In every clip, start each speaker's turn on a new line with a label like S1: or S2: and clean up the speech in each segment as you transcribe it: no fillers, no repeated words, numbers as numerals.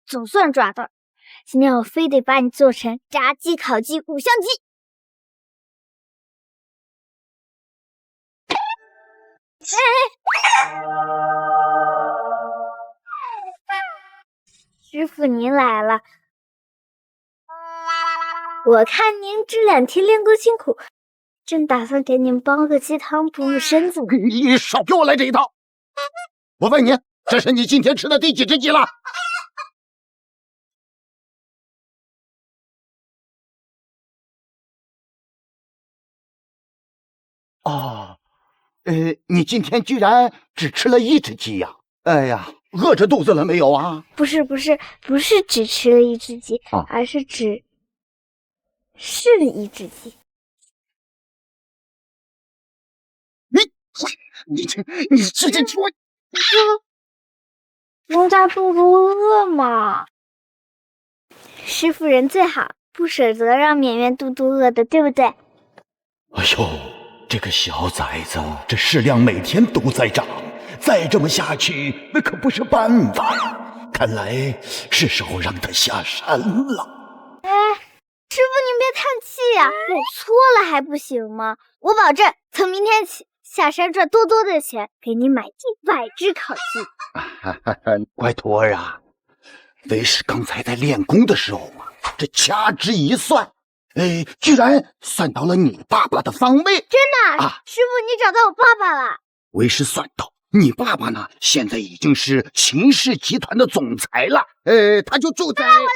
S1: 总算抓到了，今天我非得把你做成炸鸡、烤鸡、五香鸡。师傅您来了，我看您这2天练够辛苦，正打算给您煲个鸡汤补补身子。
S2: 你少给我来这一套！我问你，这是你今天吃的第几只鸡了？哦，你今天居然只吃了1只鸡呀？哎呀，饿着肚子了没有啊？
S1: 不是只吃了1只鸡，而是只是1只鸡。
S2: 你直接给我！
S1: 人家肚子饿嘛。师傅人最好，不舍得让绵绵肚肚饿的，对不对？
S2: 哎呦，这个小崽子，这食量每天都在涨，再这么下去那可不是办法呀！看来是时候让他下山了。
S1: 师傅您别叹气呀，我错了还不行吗？我保证从明天起下山赚多多的钱，给你买100只烤鸡。
S2: 乖徒儿啊，为师刚才在练功的时候啊，这掐指一算，居然算到了你爸爸的方位。
S1: 真的啊？师傅你找到我爸爸了？
S2: 为师算到你爸爸呢，现在已经是秦氏集团的总裁了。他就住在……爸，我来了！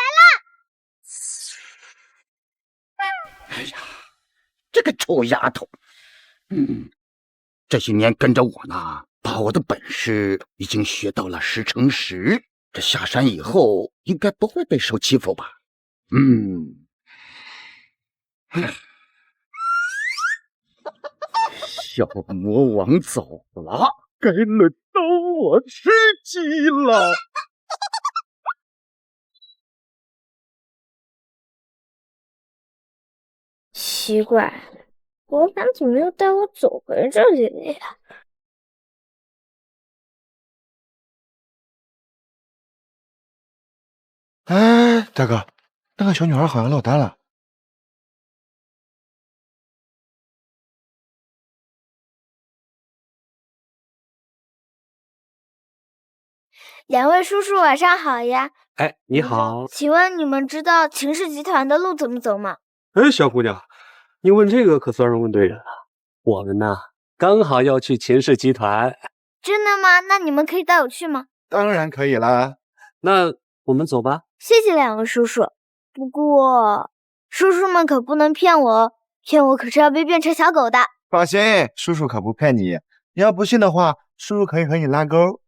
S2: 哎呀，这个臭丫头，这些年跟着我呢，把我的本事已经学到了10成10。这下山以后，应该不会被受欺负吧？小魔王走了，该轮到我吃鸡了。
S1: 奇怪，罗盘怎么又带我走回这里了呀？
S3: 哎，大哥，那个小女孩好像落单了。
S1: 2位叔叔晚上好呀！
S4: 哎，你好，
S1: 请问你们知道秦氏集团的路怎么走吗？
S4: 哎，小姑娘，你问这个可算是问对人了。我们呢，刚好要去秦氏集团。
S1: 真的吗？那你们可以带我去吗？
S3: 当然可以啦。
S4: 那我们走吧。
S1: 谢谢2位叔叔。不过，叔叔们可不能骗我哦，骗我可是要被变成小狗的。
S3: 放心，叔叔可不骗你。你要不信的话，叔叔可以和你拉钩。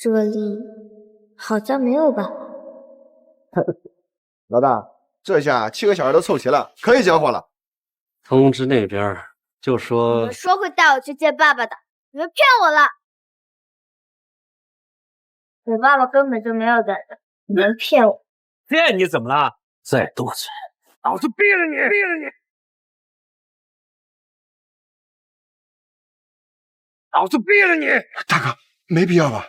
S1: 这里好像没有吧？
S3: 老大，这下7个小孩都凑齐了，可以交货了。
S4: 通知那边就
S1: 你
S4: 说
S1: 们说会带我去见爸爸的，你们骗我了。我爸爸根本就没有在这，你们骗我。
S4: 骗你怎么了？再多嘴，老子毙了你！毙了你！老子毙了你！
S3: 大哥，没必要吧？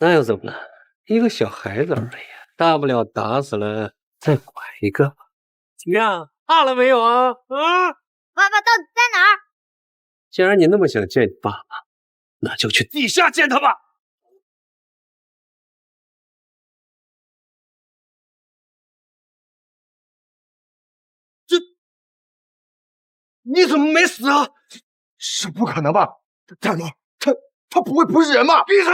S4: 那又怎么了？一个小孩子而已，大不了打死了再拐一个。怎么样，怕了没有啊？
S1: 爸爸到底在哪儿？
S4: 既然你那么想见你爸爸，那就去地下见他吧。你怎么没死啊？
S3: 是不可能吧？大哥，他不会不是人吧？
S4: 闭嘴！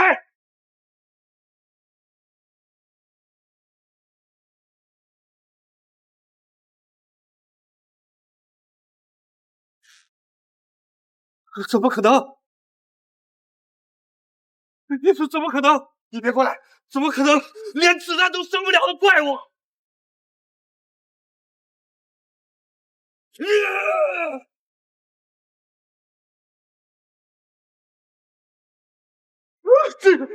S4: 怎么可能？你说怎么可能？
S3: 你别过来！
S4: 怎么可能？连子弹都生不了的怪物！
S3: 这个，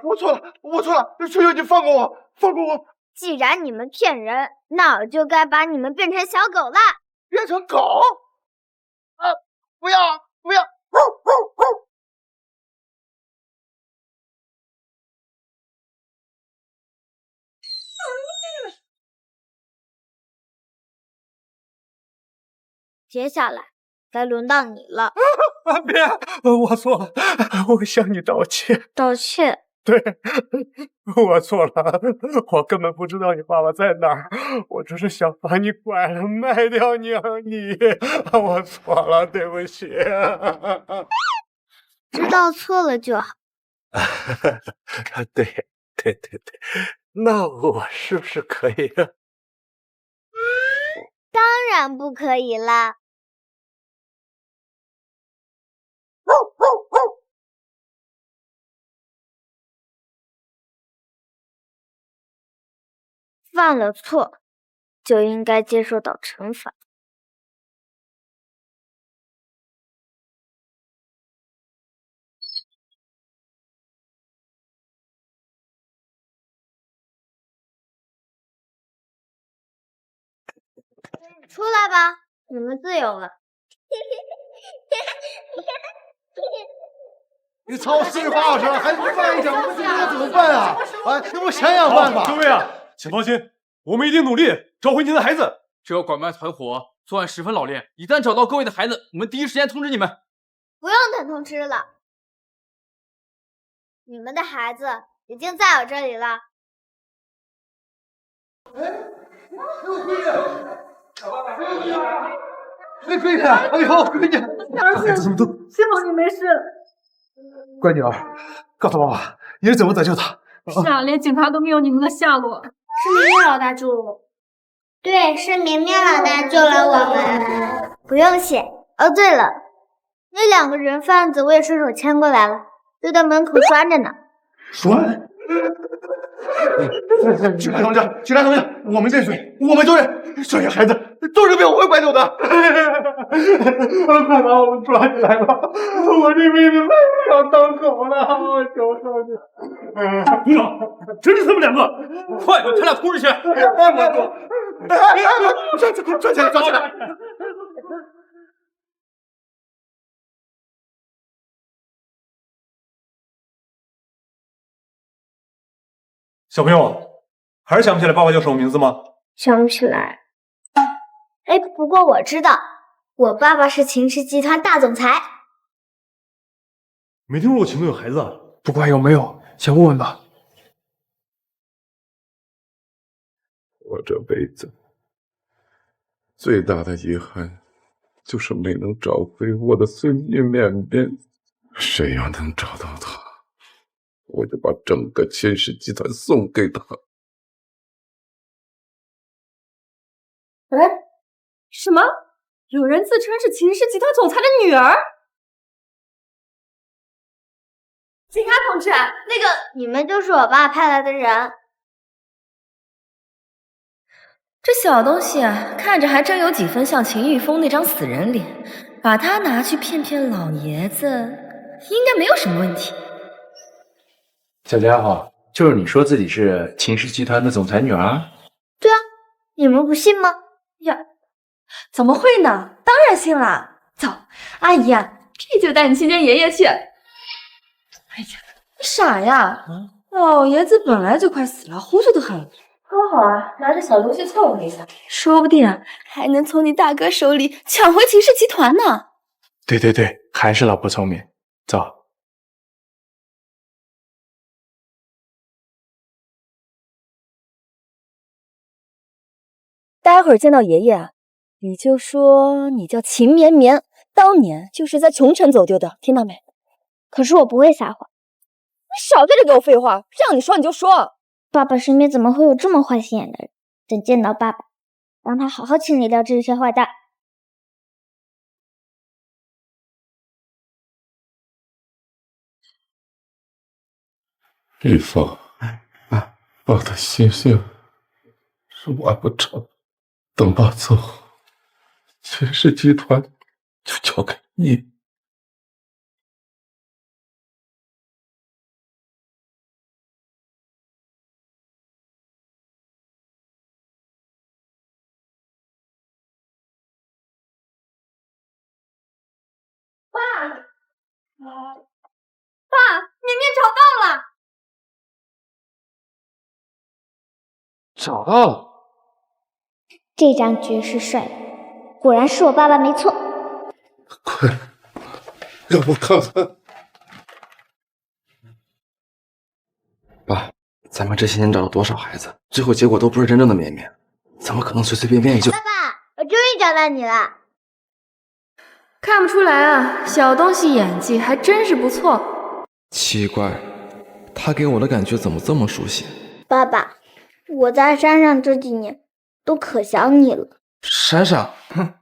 S3: 我错了，我错了，求求你放过我，放过我！
S1: 既然你们骗人，那我就该把你们变成小狗啦！
S3: 变成狗？啊！不要，不要！
S1: 接下来该轮到你了。
S3: 别，我错了，我向你道歉。
S1: 道歉？
S3: 对，我错了，我根本不知道你爸爸在哪儿，我只是想把你拐了卖掉你，我错了，对不起。
S1: 知道错了就好。
S3: 对，那我是不是可以？
S1: 当然不可以啦。犯了错，就应该接受到惩罚。出来吧，你们自由了。
S3: 你操碎话是吧？还不慢一点，我们这该怎么办啊？哎，给我想想办法。
S5: 各位啊，请放心，我们一定努力找回您的孩子。这个拐卖团伙作案十分老练，一旦找到各位的孩子，我们第一时间通知你们。
S1: 不用等通知了，你们的孩子已经在我这里了。
S3: 闺女，哎呦，闺女，孩子怎么都……
S6: 幸好你没事。
S3: 乖女儿，告诉爸爸你是怎么拯救他？
S6: 是啊，连警察都没有你们的下落。
S1: 是明明老大救了我。对，是明明老大救了我们。不用谢。哦，对了，那2个人贩子我也顺手牵过来了，就在门口拴着呢。
S3: 拴？警察同志，我们认罪，我们都认，这些孩子都是被我们拐走的。快把我们抓起来吧！我这辈子再不想当狗了，我求求你。
S5: 组长，真是他们2个，快给他俩通知去！
S3: 抓起来！
S5: 小朋友，还是想不起来爸爸叫什么名字吗？
S1: 想不起来。哎，不过我知道，我爸爸是秦氏集团大总裁。
S5: 没听说过秦总有孩子啊？不管有没有，先问问吧。
S7: 我这辈子最大的遗憾，就是没能找回我的孙女绵绵。谁要能找到她，我就把整个秦氏集团送给她。
S6: 哎，什么？有人自称是秦氏集团总裁的女儿？警察同志，那个
S1: 你们就是我爸派来的人。
S8: 这小东西啊，看着还真有几分像秦玉峰那张死人脸，把他拿去骗骗老爷子，应该没有什么问题。
S9: 小家伙，就是你说自己是秦氏集团的总裁女儿？
S1: 对啊，你们不信吗？
S6: 呀，怎么会呢？当然信了。走，阿姨啊，这就带你去见爷爷去。哎呀，你傻呀！老爷子本来就快死了，糊涂的很。刚好啊，拿着小东西凑合一下，说不定啊，还能从你大哥手里抢回秦氏集团呢。
S9: 对，还是老婆聪明。走。
S8: 待会儿见到爷爷啊，你就说你叫秦绵绵，当年就是在琼城走丢的，听到没？
S1: 可是我不会撒谎。
S8: 你少在这给我废话，让你说你就说。
S1: 爸爸身边怎么会有这么坏心眼的人？等见到爸爸，让他好好清理掉这些坏蛋。
S7: 玉凤，我的心性是完不成，等爸走，秦氏集团就交给你。
S6: 爸，绵绵找到了。
S3: 找到了。
S1: 这张绝世帅果然是我爸爸没错。
S7: 快，让我看看。
S10: 爸，咱们这些年找了多少孩子，最后结果都不是真正的绵绵，怎么可能随随便便就……
S1: 爸爸，我终于找到你了。
S6: 看不出来啊，小东西演技还真是不错。
S10: 奇怪，他给我的感觉怎么这么熟悉？
S1: 爸爸，我在山上这几年都可想你了。
S10: 闪闪，哼，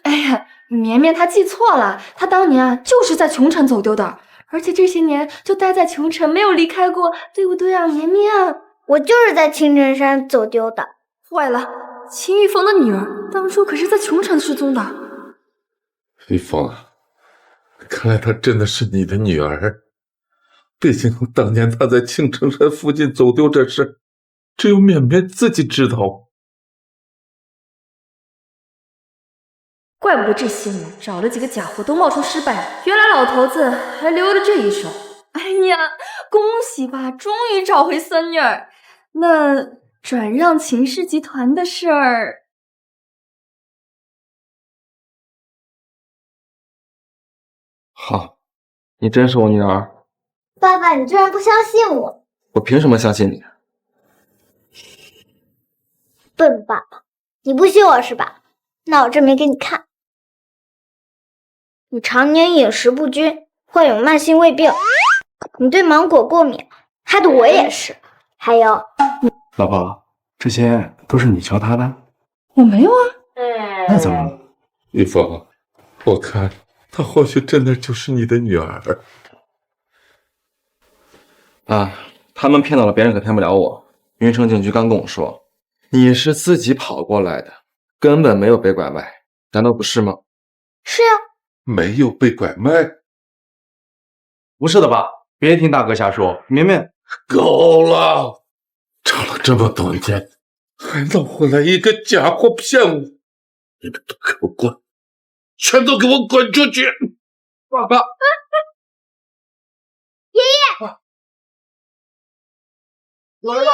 S6: 哎呀，绵绵她记错了，她当年啊就是在琼城走丢的，而且这些年就待在琼城，没有离开过，对不对啊，绵绵？
S1: 我就是在青城山走丢的。
S6: 坏了，秦玉峰的女儿当初可是在琼城失踪的。
S7: 玉峰啊，看来她真的是你的女儿。毕竟当年她在青城山附近走丢这事，只有绵绵自己知道。
S6: 怪不得这些年找了几个假货都冒充失败，原来老头子还留了这一手。哎呀，恭喜吧，终于找回孙女儿。那转让秦氏集团的事儿，
S10: 好，你真是我女儿。
S1: 爸爸，你居然不相信我，
S10: 我凭什么相信你？
S1: 笨爸爸，你不信我是吧？那我证明给你看。你常年饮食不均，患有慢性胃病，你对芒果过敏，害得我也是。还有，
S9: 老婆，这些都是你教他的？
S6: 我没有啊。
S9: 那怎么了？
S7: 玉峰，我看她或许真的就是你的女儿。
S10: 啊，他们骗到了别人，可骗不了我。云城警局刚跟我说，你是自己跑过来的，根本没有被拐卖，难道不是吗？
S1: 是啊，
S7: 没有被拐卖。
S9: 不是的吧？别听大哥瞎说。绵绵，
S7: 够了！找了这么多年，还闹回来一个假货骗我！你们都给我滚！全都给我滚出去！
S10: 爸爸，
S1: 爷爷，
S9: 老爷子，爸，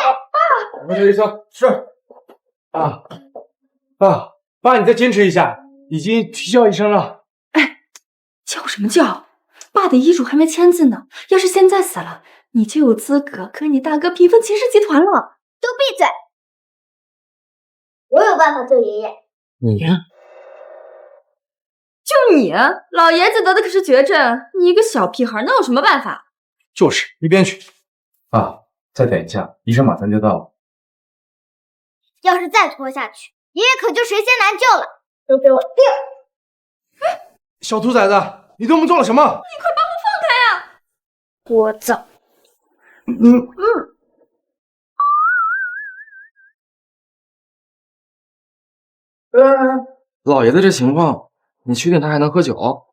S9: 我这医生是啊，爸，你再坚持一下，已经提叫医生了。
S6: 哎，叫什么叫？爸的遗嘱还没签字呢，要是现在死了，你就有资格跟你大哥平分秦氏集团了。
S1: 都闭嘴！我有办法救爷爷。
S10: 你
S6: 就你，老爷子得的可是绝症，你一个小屁孩能有什么办法？
S9: 就是一边去。爸，再等一下，医生马上就到了。
S1: 要是再拖下去，爷爷可就神仙难救了。都给我定！
S3: 小兔崽子，你对我们做了什么？
S6: 你快把我放开啊！
S1: 聒噪！
S10: 老爷子这情况，你确定他还能喝酒？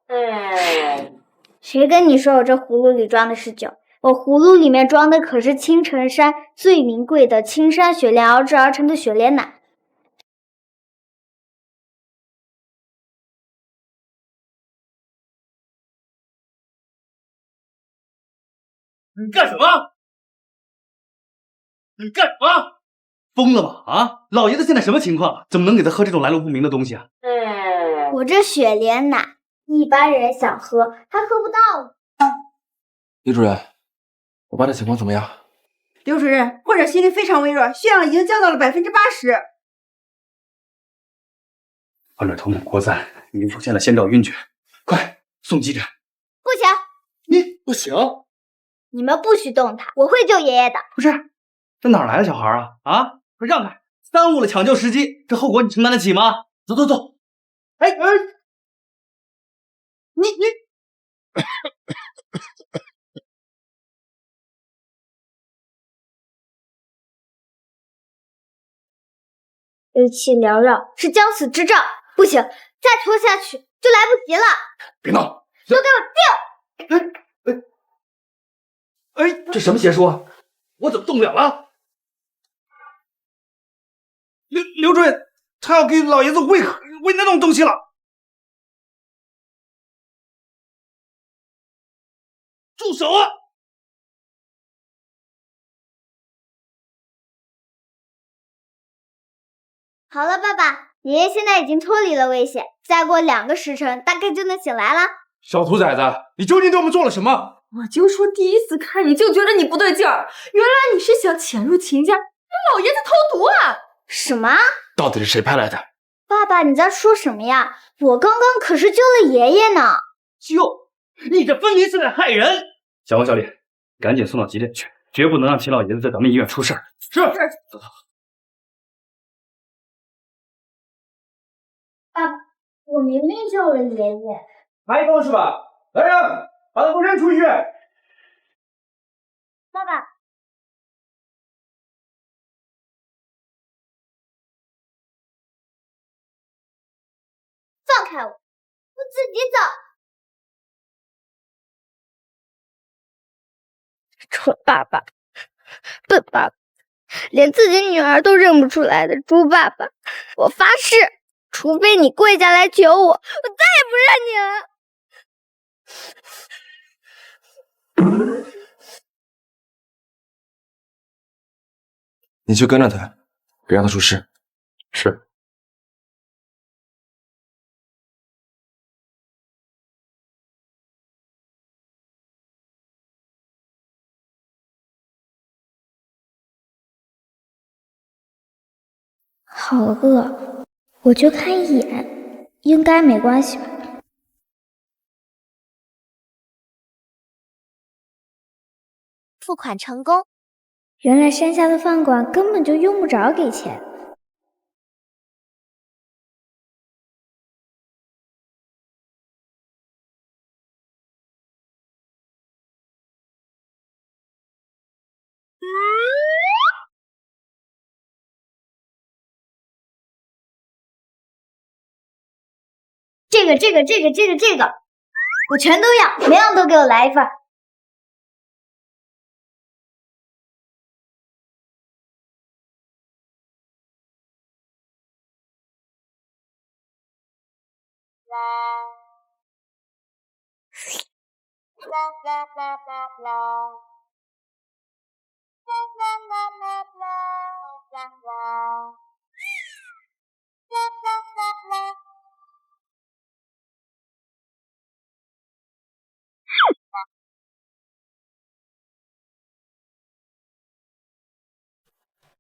S1: 谁跟你说我这葫芦里装的是酒？我葫芦里面装的可是青城山最名贵的青山雪莲熬制而成的雪莲奶。
S5: 你干什么？你干什么？疯了吧？啊！老爷子现在什么情况？怎么能给他喝这种来路不明的东西啊？
S1: 我这雪莲奶，一般人想喝还喝不到。
S10: 李主任，我爸的情况怎么样？
S11: 刘主任，患者心率非常微弱，血氧已经降到了80%。
S5: 患者头部扩散，已经出现了先兆晕厥，快送急诊！
S1: 不行，
S5: 你不行？
S1: 你们不许动他，我会救爷爷的。
S5: 不是，这哪来的小孩啊？啊！快让开！耽误了抢救时机，这后果你承担得起吗？走走走！哎，你。
S1: 日期缭绕，是将死之兆。不行，再拖下去就来不及了。
S3: 别闹！
S1: 都给我定！
S9: 哎，这什么邪术啊？我怎么动不了了？刘主任，他要给老爷子喂那种东西了。住手啊！
S1: 好了，爸爸，爷爷现在已经脱离了危险，再过2个时辰，大概就能醒来了。
S9: 小兔崽子，你究竟对我们做了什么？
S6: 我就说第一次看你就觉得你不对劲儿，原来你是想潜入秦家，给老爷子投毒啊！
S1: 什么？
S9: 到底是谁派来的？
S1: 爸爸，你在说什么呀？我刚刚可是救了爷爷呢！
S9: 救？你这分明是在害人！
S12: 小王、小李，赶紧送到急诊去，绝不能让秦老爷子在咱们医院出事儿。
S9: 是。
S1: 爸爸，我明明救了爷爷。
S9: 还够是吧？来人，把他给我扔出去！
S1: 爸爸，放开我，我自己走。
S13: 蠢爸爸，笨爸爸，连自己女儿都认不出来的猪爸爸，我发誓，除非你跪下来求我，我再也不认你了。
S10: 你去跟着他，别让他出事。
S7: 是。
S1: 好饿，我就看一眼，应该没关系吧。付款成功。原来山下的饭馆根本就用不着给钱。这个，我全都要，每样都给我来一份。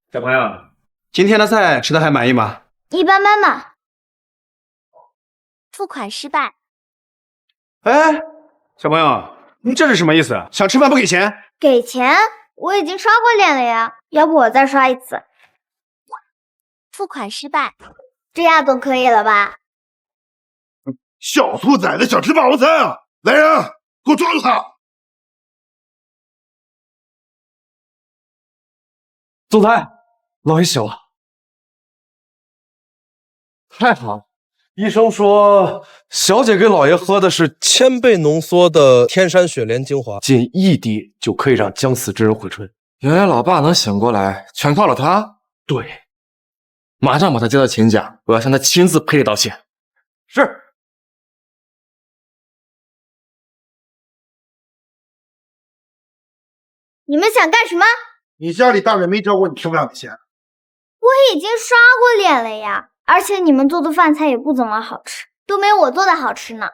S9: 小朋友，今天的菜吃的还满意吗？
S1: 一般般嘛。付款失败。
S9: 哎，小朋友，你这是什么意思？想吃饭不给钱？
S1: 给钱？我已经刷过脸了呀，要不我再刷一次。付款失败，这样总可以了吧？
S3: 小兔崽子想吃霸王餐啊！来人，给我抓住他！
S10: 总裁，老爷醒了。太好了，医生说小姐给老爷喝的是1000倍浓缩的天山雪莲精华，仅1滴就可以让将死之人回春。原来老爸能醒过来，全靠了他。
S12: 对，
S10: 马上把他接到秦家，我要向他亲自赔礼道歉。
S9: 是。
S1: 你们想干什么？
S3: 你家里大人没交过你吃饭的钱。
S1: 我已经刷过脸了呀，而且你们做的饭菜也不怎么好吃，都没有我做的好吃呢。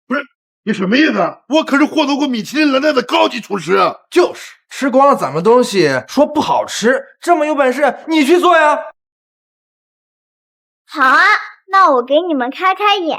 S3: 不是，你什么意思？我可是获得过米其林蓝带的高级厨师。
S9: 就是吃光了咱们东西，说不好吃，这么有本事你去做呀！
S1: 好啊，那我给你们开开眼。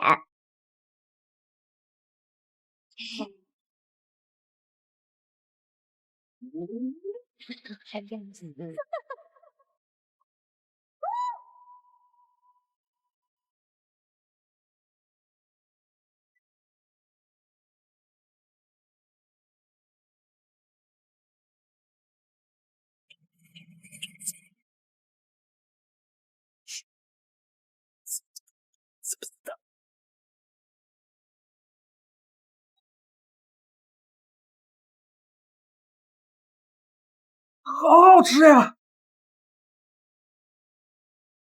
S9: 好好吃呀！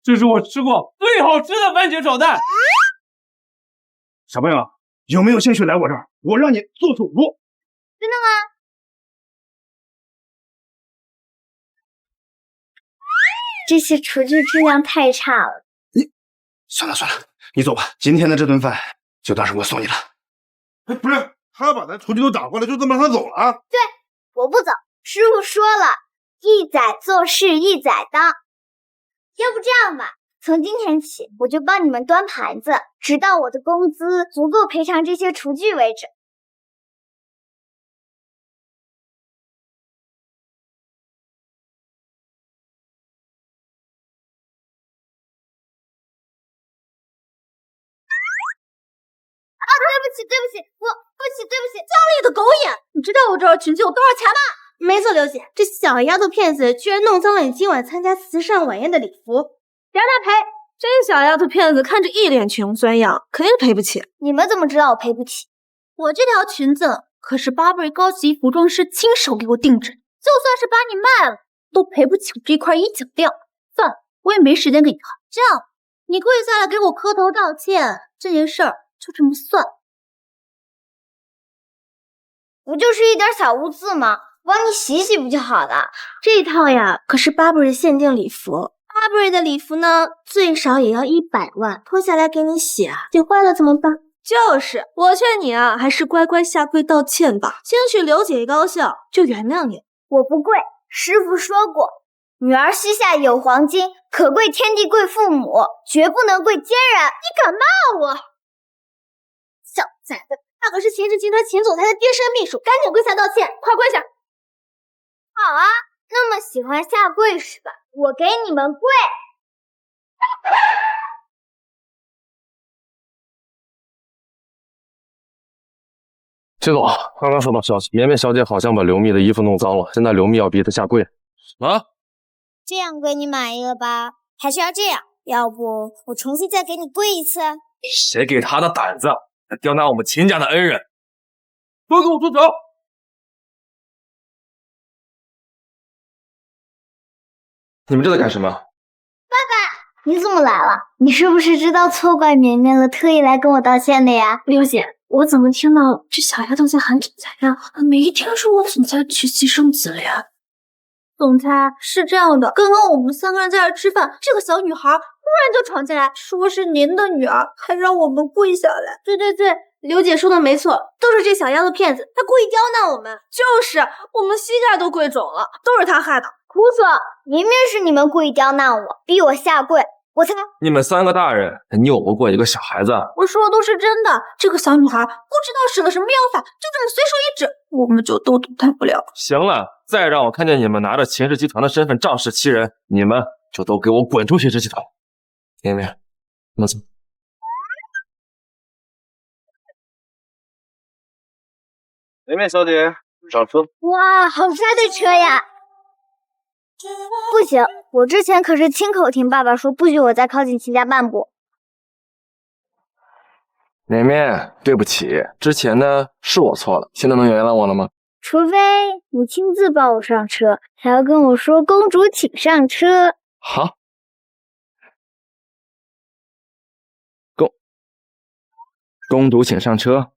S9: 这是我吃过最好吃的番茄炒蛋。
S3: 小朋友，有没有兴趣来我这儿？我让你做主厨。
S1: 真的吗？这些厨具质量太差了。
S3: 算了，你走吧。今天的这顿饭就当是我送你的。不是，他把咱厨具都打过来，就这么让他走了啊？
S1: 对，我不走。师傅说了，一载做事一载当。要不这样吧，从今天起，我就帮你们端盘子，直到我的工资足够赔偿这些厨具为止。对不起，
S11: 家里的狗眼！你知道我这条裙子有多少钱吗？没错，刘姐，这小丫头片子居然弄脏了你今晚参加慈善晚宴的礼服，让她赔！这小丫头片子看着一脸穷酸样，肯定赔不起。
S1: 你们怎么知道我赔不起？
S11: 我这条裙子可是Burberry高级服装师亲手给我定制，就算是把你卖了，都赔不起我这块一脚料。算了，我也没时间跟你耗。这样，你跪下来给我磕头道歉，这件事儿就这么算。
S1: 不就是一点小污渍吗？帮你洗洗不就好了？
S11: 这一套呀，可是Burberry限定礼服。Burberry的礼服呢，最少也要100万，脱下来给你洗啊，洗坏了怎么办？就是，我劝你啊，还是乖乖下跪道歉吧，兴许刘姐一高兴就原谅你。
S1: 我不跪，师傅说过，女儿膝下有黄金，可跪天地跪父母，绝不能跪奸人。
S11: 你敢骂我？小崽子！他可是秦氏集团秦总裁的贴身秘书，赶紧跪下道歉，快跪下！
S1: 好啊，那么喜欢下跪是吧？我给你们跪！
S10: 秦总，刚刚收到消息，绵绵小姐好像把刘密的衣服弄脏了，现在刘密要逼她下跪。什么？
S1: 这样跪你满意了吧？还是要这样？要不我重新再给你跪一次？
S10: 谁给他的胆子？刁难我们秦家的恩人，
S9: 都给我住手！
S10: 你们这在干什么？
S1: 爸爸，你怎么来了？你是不是知道错怪绵绵了，特意来跟我道歉的呀？
S11: 刘姐，我怎么听到这小丫头在喊总裁啊？没听说我总裁娶妻生子了呀？总裁，是这样的，刚刚我们3个人在这吃饭，这个小女孩忽然就闯进来，说是您的女儿，还让我们跪下来。对，刘姐说的没错，都是这小丫头片子，她故意刁难我们。就是我们膝盖都跪肿了，都是她害的。
S1: 胡说！明明是你们故意刁难我，逼我下跪，我才……
S10: 你们3个大人拗不过一个小孩子。
S11: 我说的都是真的，这个小女孩不知道使了什么妖法，就这么随手一指，我们就都动弹不了。
S10: 行了，再让我看见你们拿着秦氏集团的身份仗势欺人，你们就都给我滚出秦氏集团！绵绵，我们走。绵绵小姐，上车。
S1: 哇，好帅的车呀！不行，我之前可是亲口听爸爸说，不许我再靠近秦家半步。
S10: 绵绵，对不起，之前呢是我错了，现在能原谅我了吗？
S1: 除非你亲自抱我上车，还要跟我说公主请上车。
S10: 好，公主请上车。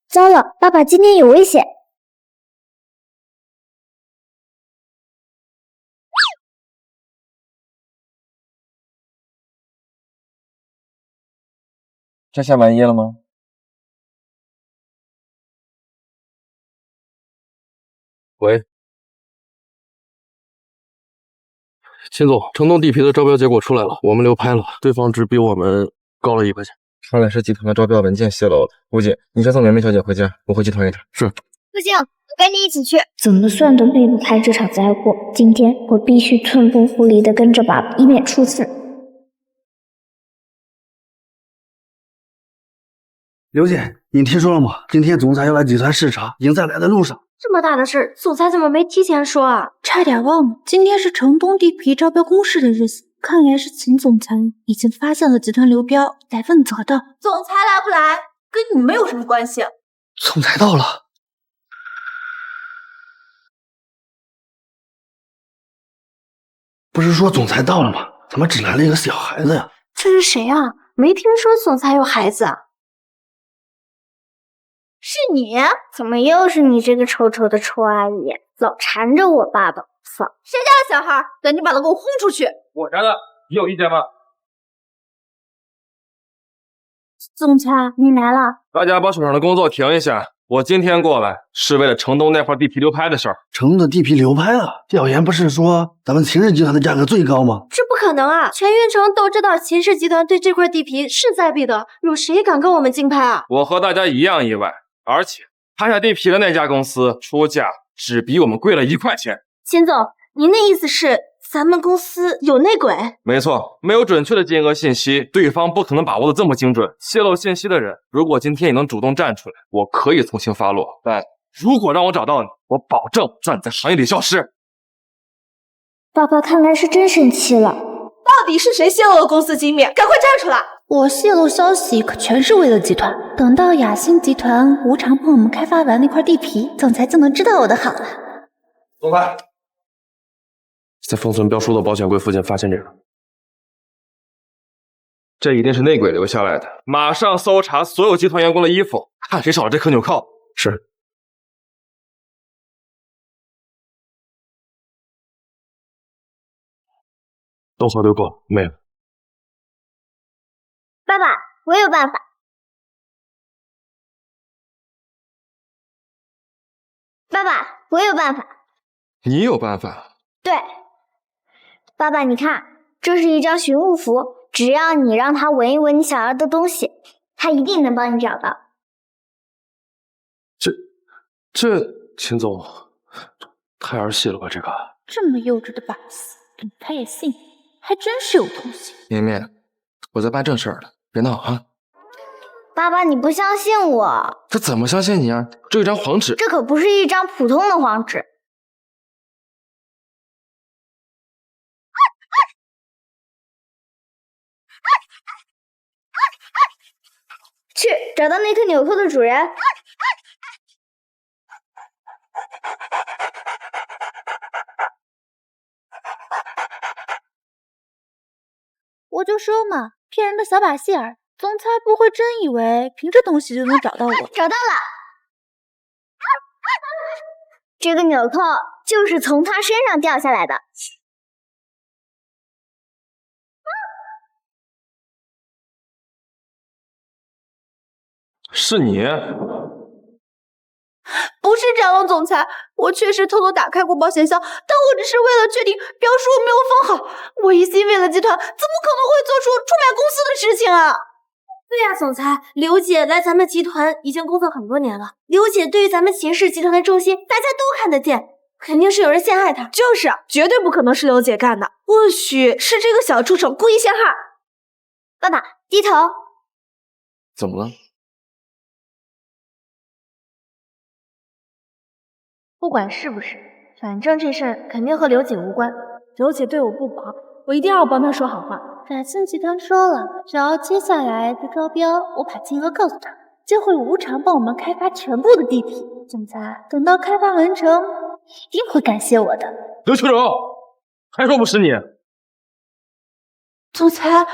S1: 糟了，爸爸今天有危险！
S10: 摘下晚宴了吗？喂，秦总，城东地皮的招标结果出来了，我们流拍了，对方只比我们高了1块钱。看来是集团的招标文件泄露了。吴姐，你先送绵绵小姐回家，我回集团一趟。是。
S1: 不行，我跟你一起去。
S13: 怎么算都避不开这场灾祸。今天我必须寸步不离地跟着爸爸，以免出事。
S3: 刘姐，你听说了吗？今天总裁要来集团视察，已经在来的路上。
S11: 这么大的事，总裁怎么没提前说啊？差点忘了，今天是城东地皮招标公示的日子。看来是秦总裁已经发现了集团流标，来问责的。总裁来不来，跟你们没有什么关系。
S10: 总裁到了。不是说总裁到了吗？怎么只来了一个小孩子呀？
S11: 这是谁啊？没听说总裁有孩子。
S1: 是你？怎么又是你这个丑丑的臭阿姨，老缠着我爸爸不放？
S6: 谁家的小孩？赶紧把他给我轰出去！
S12: 我家的，你有意见吗？
S11: 总裁，你来了。
S10: 大家把手上的工作停一下。我今天过来是为了城东那块地皮流拍的事儿。
S14: 城东的地皮流拍了？小严不是说咱们秦氏集团的价格最高吗？
S11: 这不可能啊！全云城都知道秦氏集团对这块地皮势在必得，有谁敢跟我们竞拍啊？
S10: 我和大家一样意外，而且拍下地皮的那家公司出价只比我们贵了1块钱。
S11: 秦总，您的意思是咱们公司有内鬼？
S10: 没错，没有准确的金额信息，对方不可能把握的这么精准。泄露信息的人，如果今天也能主动站出来，我可以从轻发落。但如果让我找到你，我保证让你在行业里消失。
S1: 爸爸看来是真生气了。
S6: 到底是谁泄露了公司机密？赶快站出来！
S11: 我泄露消息可全是为了集团，等到雅兴集团无偿帮我们开发完那块地皮，总裁就能知道我的好了。
S10: 总裁，在封存标书的保险柜附近发现这个，这一定是内鬼留下来的。马上搜查所有集团员工的衣服，看谁少了这颗纽扣。是。都核对过，没了。
S1: 爸爸，我有办法。爸爸，我有办法。
S10: 你有办法？
S1: 对，爸爸，你看，这是一张寻物符，只要你让他闻一闻你想要的东西，他一定能帮你找到。
S10: 这，秦总太儿戏了吧？这个
S11: 这么幼稚的把戏，总裁也信，还真是有东西。
S10: 绵绵，我在办正事儿呢，别闹啊！
S1: 爸爸，你不相信我？
S10: 这怎么相信你啊？这有一张黄纸，
S1: 这可不是一张普通的黄纸。去找到那颗纽扣的主人。
S11: 我就说嘛，骗人的小把戏儿，总裁不会真以为凭这东西就能找到我。
S1: 找到了，这个纽扣就是从他身上掉下来的。
S10: 是你？
S11: 不是这样的，总裁，我确实偷偷打开过保险箱，但我只是为了确定标书没有封好。我一心为了集团，怎么可能会做出出卖公司的事情啊？对呀，总裁，刘姐来咱们集团已经工作很多年了，刘姐对于咱们秦氏集团的忠心，大家都看得见，肯定是有人陷害她。
S6: 就是，绝对不可能是刘姐干的，或许是这个小畜生故意陷害。
S1: 爸爸，低头。
S10: 怎么了？
S11: 不管是不是，反正这事儿肯定和刘姐无关。刘姐对我不薄，我一定要帮她说好话。雅兴集团说了，只要接下来的招标，我把金额告诉她，就会无偿帮我们开发全部的地皮。总裁，等到开发完成，一定会感谢我的。
S10: 刘秋柔，还说不是你？
S11: 总裁，你冤枉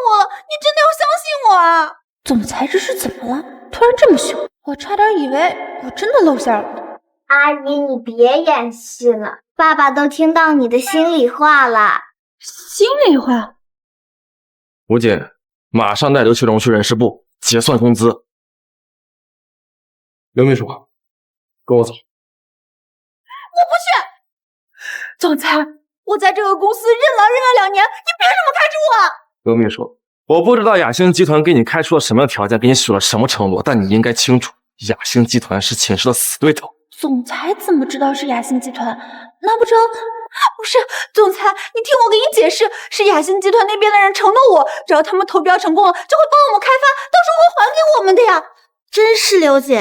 S11: 我了，你真的要相信我啊！总裁这是怎么了？突然这么凶，我差点以为我真的露馅了。
S1: 阿姨，你别演戏了，爸爸都听到你的心里话了。
S11: 心里话？
S10: 吴姐，马上带刘秋荣去人事部结算工资。刘秘书，跟我走。
S6: 我不去！总裁，我在这个公司认了2年，你凭什么开除我？
S10: 刘秘书，我不知道雅兴集团给你开出了什么样的条件，给你许了什么承诺，但你应该清楚，雅兴集团是秦氏的死对头。
S11: 总裁怎么知道是雅兴集团？难不成
S6: 不是？总裁，你听我给你解释，是雅兴集团那边的人承诺我，只要他们投标成功了，就会帮我们开发，到时候会还给我们的呀。真是刘姐，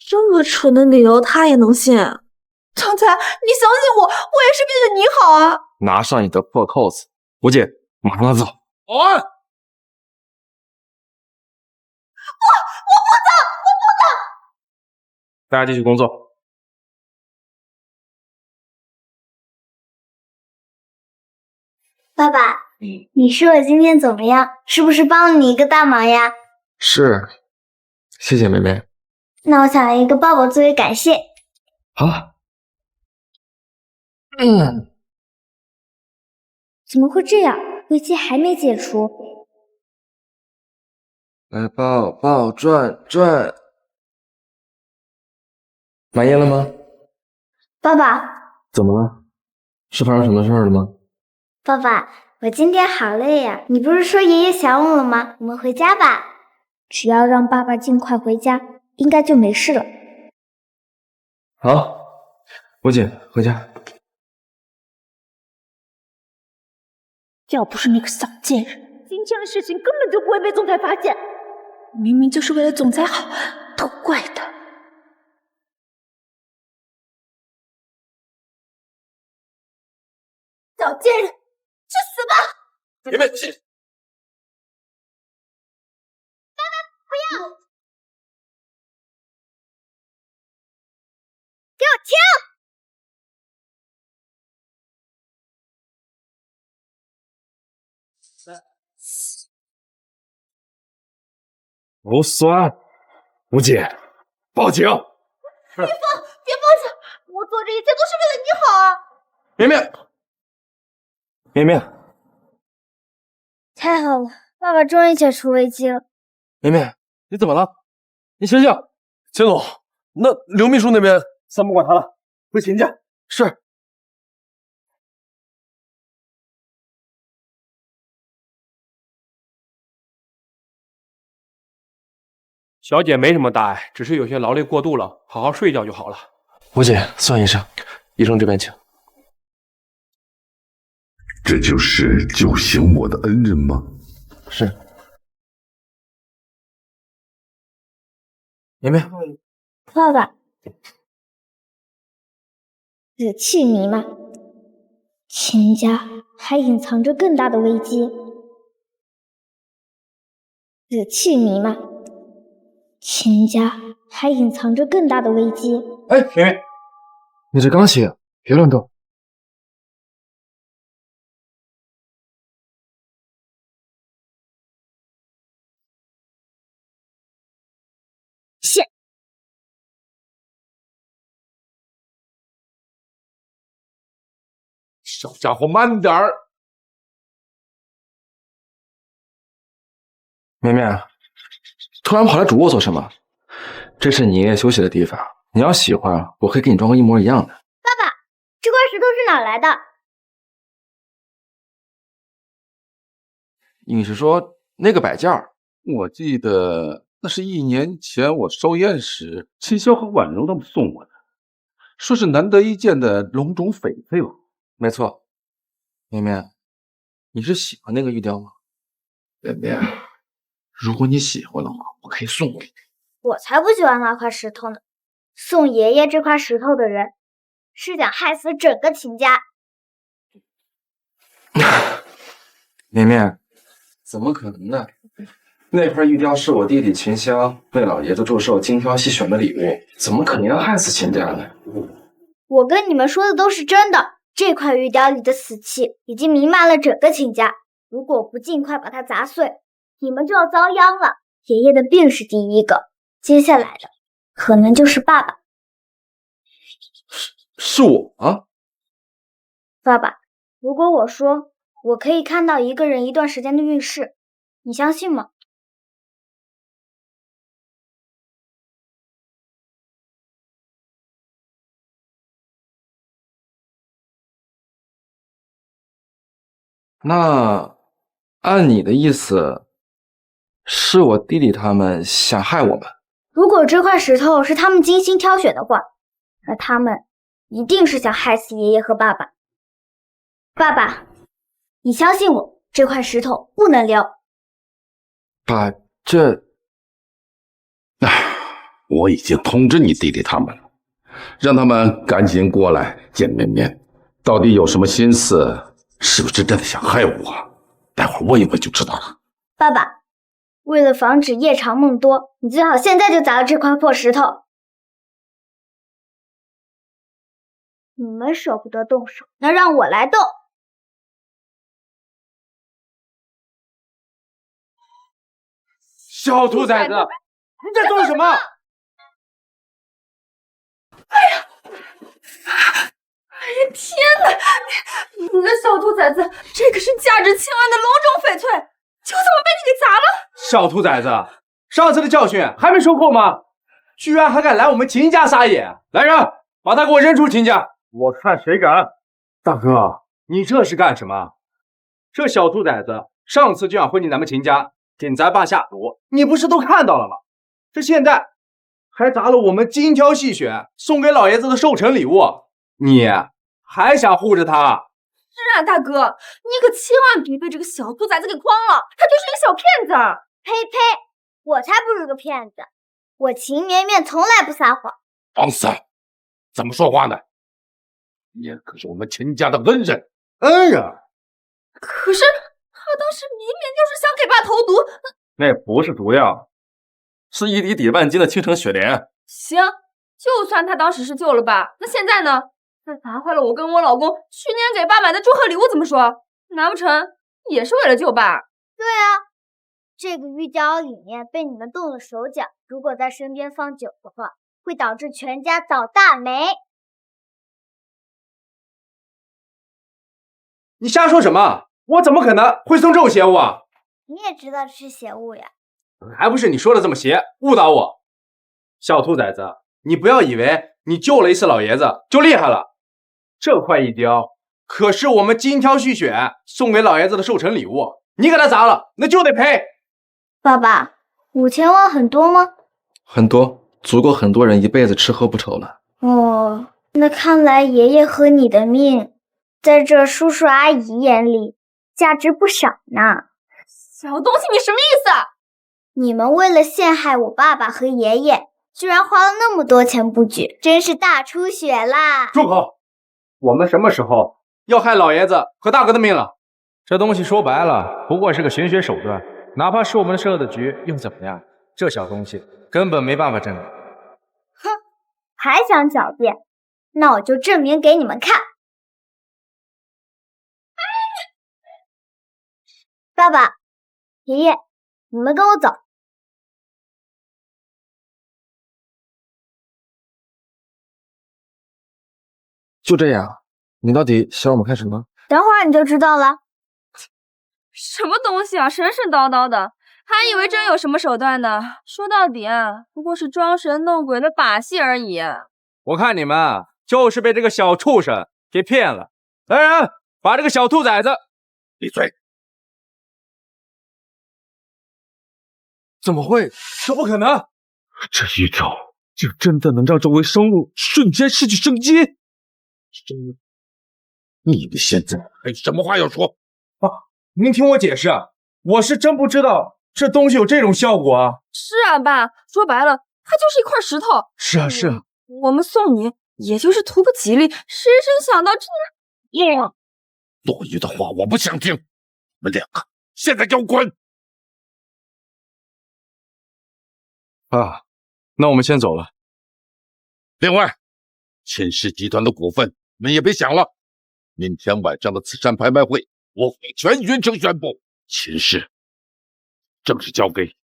S6: 这么蠢的理由他也能信？总裁，你相信我，我也是为了你好啊！
S10: 拿上你的破扣子，吴姐，马上拿走。保安，
S6: 我不走，我不
S10: 大家继续工作。
S1: 爸爸，你说我今天怎么样？是不是帮了你一个大忙呀？
S10: 是，谢谢妹妹。
S1: 那我想来一个抱抱作为感谢。
S10: 好。
S1: 怎么会这样？危机还没解除。
S10: 来抱抱转转，满意了吗？
S1: 爸爸，
S10: 怎么了？是发生什么事儿了吗？
S1: 爸爸，我今天好累呀！你不是说爷爷想我了吗？我们回家吧。只要让爸爸尽快回家，应该就没事了。
S10: 好，吴姐，回家。
S11: 要不是那个小贱人，今天的事情根本就不会被总裁发现。明明就是为了总裁好，都怪他。小贱人，去死吧！
S10: 别别，
S1: 爸爸，不要！给我停！
S10: 不算，吴姐，报警！
S11: 别报警！我做这一切都是为了你好啊！
S10: 绵绵，绵绵，
S1: 太好了，爸爸终于解除危机了。
S10: 绵绵，你怎么了？你醒醒！秦总，那刘秘书那边，
S9: 咱不管他了，回秦家。
S10: 是。
S5: 小姐没什么大碍，只是有些劳累过度了，好好睡一觉就好了。
S10: 吴姐，算医生，医生这边请。
S7: 这就是救醒我的恩人吗？
S10: 是。绵绵，
S1: 爸爸，死气弥漫，秦家还隐藏着更大的危机。死气弥漫，秦家还隐藏着更大的危机。
S10: 哎，绵绵，你这刚写，别乱动。
S1: 谢。
S7: 小家伙，慢点儿！
S10: 绵绵，突然跑来主卧做什么？这是你爷爷休息的地方，你要喜欢，我可以给你装个一模一样的。
S1: 爸爸，这块石头是哪来的？
S10: 你是说那个摆件儿？
S7: 我记得那是1年前我寿宴时，秦霄和婉柔他们送我的，说是难得一见的龙种翡翠吧？
S10: 没错。绵绵，你是喜欢那个玉雕吗？
S7: 绵绵，如果你喜欢的话，我可以送给你。
S1: 我才不喜欢那块石头呢！送爷爷这块石头的人，是想害死整个秦家。
S10: 绵绵，怎么可能呢？那块玉雕是我弟弟秦霄为老爷子祝寿精挑细选的礼物，怎么可能要害死秦家呢？
S1: 我跟你们说的都是真的，这块玉雕里的死气已经弥漫了整个秦家，如果不尽快把它砸碎，你们就要遭殃了。爷爷的病是第一个，接下来的可能就是爸爸。
S10: 是我啊？
S1: 爸爸，如果我说我可以看到一个人一段时间的运势，你相信吗？
S10: 那按你的意思，是我弟弟他们想害我们？
S1: 如果这块石头是他们精心挑选的话，那他们一定是想害死爷爷和爸爸。爸爸，你相信我，这块石头不能留。
S10: 爸，这……
S7: 我已经通知你弟弟他们了，让他们赶紧过来见绵绵，到底有什么心思？是不是真的想害我？待会儿问一问就知道了。
S1: 爸爸，为了防止夜长梦多，你最好现在就砸了这块破石头。你们舍不得动手，那让我来动。
S9: 小兔崽子，你在做什么？
S6: 哎呀，天哪！你个小兔崽子，这可是价值千万的隆重翡翠，就这么被你给砸了！
S9: 小兔崽子，上次的教训还没收够吗？居然还敢来我们秦家撒野！来人，把他给我扔出秦家！
S12: 我看谁敢！
S9: 大哥，你这是干什么？这小兔崽子上次就想混进咱们秦家，给咱爸下毒，你不是都看到了吗？这现在还砸了我们精挑细选送给老爷子的寿辰礼物，你还想护着他？
S6: 是啊，大哥，你可千万别被这个小兔崽子给诓了，他就是一个小骗子。
S1: 呸呸，我才不是个骗子，我秦绵绵从来不撒谎。
S7: 放肆！怎么说话呢？你可是我们秦家的恩人。
S9: 恩人？
S6: 可是他当时明明就是想给爸投毒。
S12: 那不是毒药，是1滴抵万金的倾城雪莲。
S6: 行，就算他当时是救了爸，那现在呢？他砸坏了我跟我老公去年给爸买的祝贺礼物，怎么说？难不成也是为了救爸？
S1: 对啊，这个玉娇里面被你们动了手脚，如果在身边放久的话，会导致全家倒大霉。
S9: 你瞎说什么？我怎么可能会送这种邪物啊？
S1: 你也知道这是邪物呀？
S9: 还不是你说的这么邪，误导我。小兔崽子，你不要以为你救了一次老爷子就厉害了。这块玉雕可是我们精挑细选送给老爷子的寿辰礼物，你给他砸了，那就得赔。
S1: 爸爸，5000万很多吗？
S10: 很多，足够很多人一辈子吃喝不愁了。
S1: 哦，那看来爷爷和你的命，在这叔叔阿姨眼里价值不少呢。
S6: 小东西，你什么意思？
S1: 你们为了陷害我爸爸和爷爷，居然花了那么多钱布局，真是大出血啦！
S9: 住口！我们什么时候要害老爷子和大哥的命了？
S3: 这东西说白了，不过是个玄学手段，哪怕是我们设的局，又怎么样？这小东西根本没办法证明。
S1: 哼，还想狡辩？那我就证明给你们看。爸爸、爷爷，你们跟我走。
S10: 就这样，你到底想我们干什么？
S1: 等会儿你就知道了。
S6: 什么东西啊，神神叨叨的，还以为真有什么手段呢。说到底啊，不过是装神弄鬼的把戏而已。
S9: 我看你们就是被这个小畜生给骗了。来人，把这个小兔崽子
S7: 闭嘴！
S10: 怎么会？
S9: 这不可能！
S12: 这一招就真的能让周围生物瞬间失去生机？
S7: 你们现在还有什么话要说？
S9: 爸，您听我解释，我是真不知道这东西有这种效果啊！
S6: 是啊，爸，说白了，它就是一块石头。
S9: 是啊，是啊，
S6: 我们送你，也就是图个吉利，谁真想到这……
S7: 多余的话我不想听，你们两个现在给我滚！
S9: 爸，那我们先走了。
S7: 另外，秦氏集团的股份你们也别想了，明天晚上的慈善拍卖会，我会全云城宣布，秦氏正式交给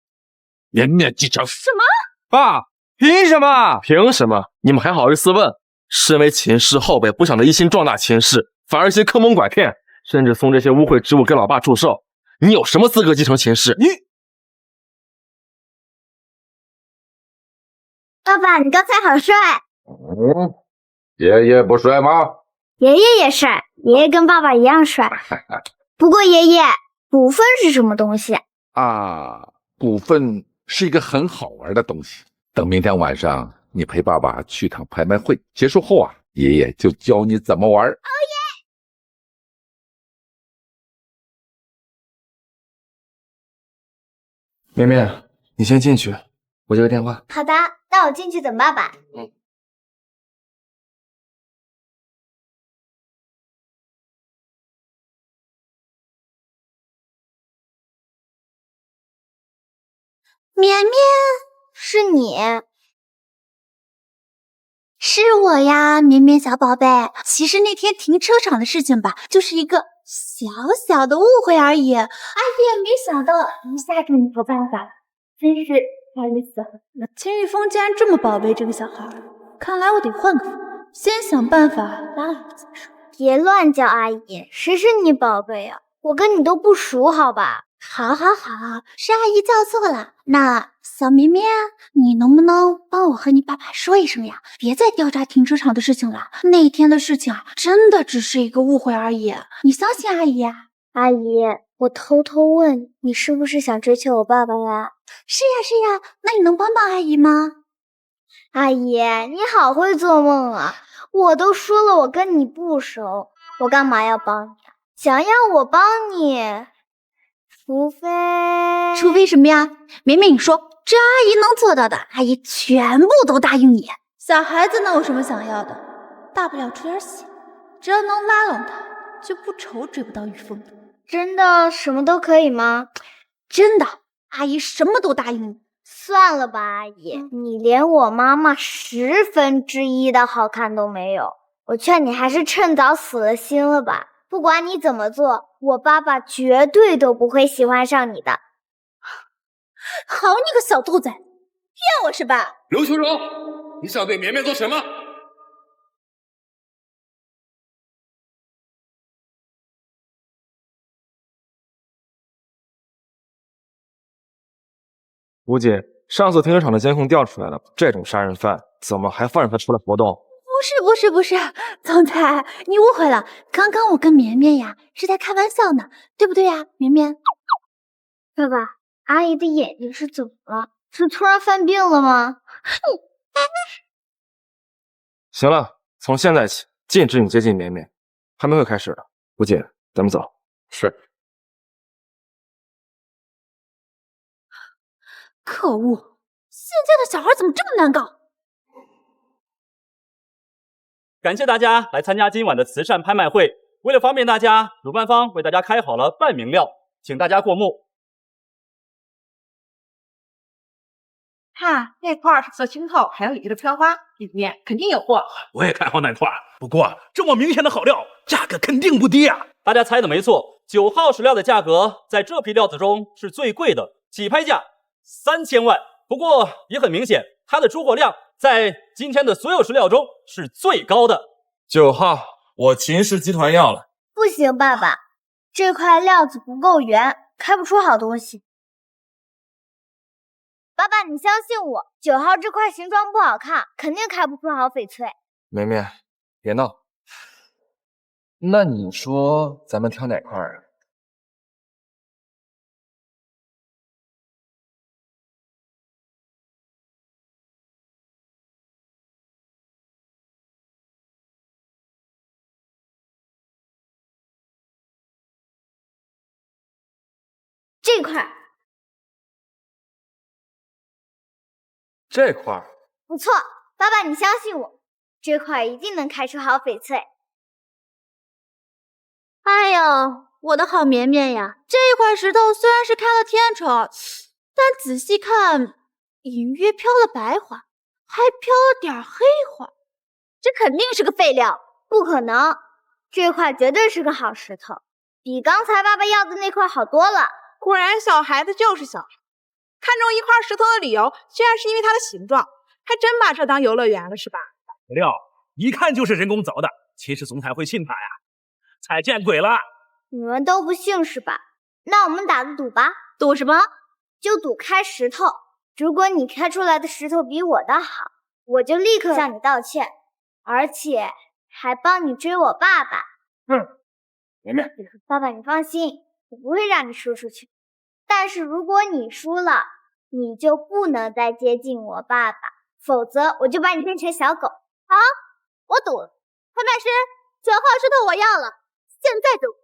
S7: 绵绵继承。
S6: 什么？
S9: 爸，凭什么？
S10: 凭什么？你们还好意思问？身为秦氏后辈，不想着一心壮大秦氏，反而一心坑蒙拐骗，甚至送这些污秽之物给老爸祝寿，你有什么资格继承秦氏？
S1: 爸爸，你刚才好帅。
S7: 爷爷不帅吗？
S1: 爷爷也帅，爷爷跟爸爸一样帅。不过爷爷，股份是什么东西
S7: 啊？股份是一个很好玩的东西。等明天晚上你陪爸爸去趟拍卖会，结束后啊，爷爷就教你怎么玩。哦
S10: 绵绵，你先进去，我接个电话。
S1: 好的，那我进去等爸爸。绵绵，是你？
S11: 是我呀，绵绵小宝贝。其实那天停车场的事情吧，就是一个小小的误会而已。阿姨没想到一下就没有办法了，真是不好意思。秦玉峰竟然这么宝贝这个小孩，看来我得换个法，先想办法拉了再说。
S1: 别乱叫阿姨，谁是你宝贝呀？我跟你都不熟，好吧？
S11: 好，是阿姨叫错了。那小绵绵，你能不能帮我和你爸爸说一声呀？别再调查停车场的事情了。那天的事情啊，真的只是一个误会而已，你相信阿姨呀？
S1: 阿姨，我偷偷问你，是不是想追求我爸爸呀？
S11: 是呀，那你能帮帮阿姨吗？
S1: 阿姨，你好会做梦啊！我都说了我跟你不熟，我干嘛要帮你啊？想要我帮你，除非
S11: 什么呀？绵绵，你说，只要阿姨能做到的，阿姨全部都答应你。小孩子能有什么想要的？大不了出点血，只要能拉拢他，就不愁追不到玉凤的。
S1: 真的什么都可以吗？
S11: 真的，阿姨什么都答应你。
S1: 算了吧，阿姨，你连我妈妈1/10的好看都没有，我劝你还是趁早死了心了吧。不管你怎么做，我爸爸绝对都不会喜欢上你的。
S11: 好你个小兔崽子，骗我是吧？
S15: 刘秋柔，你想对绵绵做什么？
S10: 吴姐，上次停车场的监控调出来了，这种杀人犯怎么还放任他出来活动？
S11: 不是，总裁，你误会了。刚刚我跟绵绵呀是在开玩笑呢，对不对呀，绵绵？
S1: 爸爸，阿姨的眼睛是怎么了？是突然犯病了吗？
S10: 行了，从现在起禁止你接近绵绵。还没会开始呢，吴姐，咱们走。
S7: 是。
S11: 可恶，现在的小孩怎么这么难搞？
S12: 感谢大家来参加今晚的慈善拍卖会。为了方便大家，主办方为大家开好了半明料，请大家过目。
S16: 看那块是色青透，还有里面的飘花，里面肯定有货。
S17: 我也看好那块，不过这么明显的好料，价格肯定不低啊！
S12: 大家猜的没错，9号石料的价格在这批料子中是最贵的，起拍价3000万。不过也很明显，它的出货量在今天的所有石料中是最高的。
S10: 9号，我秦氏集团要了。
S1: 不行，爸爸，这块料子不够圆，开不出好东西。爸爸，你相信我，9号这块形状不好看，肯定开不出好翡翠。
S10: 绵绵，别闹。那你说咱们挑哪块啊？
S1: 这块不错，爸爸，你相信我，这块一定能开出好翡翠。
S11: 哎呦，我的好绵绵呀，这块石头虽然是开了天窗，但仔细看，隐约飘了白花，还飘了点黑花，这肯定是个废料。
S1: 不可能，这块绝对是个好石头，比刚才爸爸要的那块好多了。
S16: 果然小孩子就是小孩，看中一块石头的理由居然是因为它的形状，还真把这当游乐园了是吧？
S17: 料一看就是人工凿的，其实总裁会信他呀？才见鬼了！
S1: 你们都不信是吧？那我们打个赌吧。
S11: 赌什么？
S1: 就赌开石头。如果你开出来的石头比我的好，我就立刻向你道歉，而且还帮你追我爸爸。
S7: 绵绵，
S1: 爸爸你放心，我不会让你输出去。但是如果你输了，你就不能再接近我爸爸，否则我就把你变成小狗。
S11: 好，我赌了。拍卖师，9号石头我要了，现在就。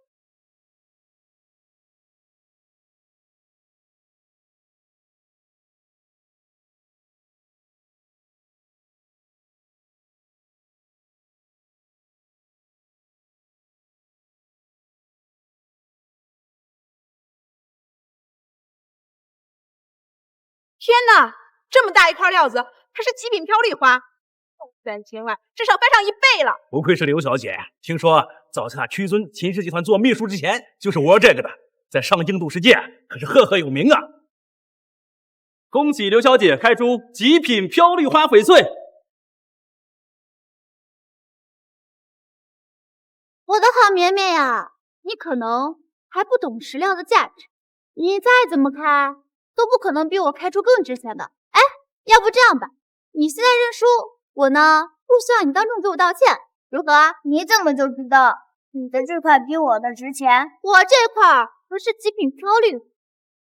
S16: 天哪，这么大一块料子，它是极品飘丽花， 3000万，至少翻上1倍了。
S17: 不愧是刘小姐，听说早在她屈尊秦氏集团做秘书之前，就是玩这个的，在上京赌世界可是赫赫有名啊！
S12: 恭喜刘小姐开出极品飘绿花翡翠。
S11: 我的好绵绵呀，你可能还不懂石料的价值，你再怎么开都不可能比我开出更值钱的。哎，要不这样吧，你现在认输，我呢不需要你当众给我道歉，如何？
S1: 你怎么就知道你的这块比我的值钱？
S11: 我这块可是极品飘绿，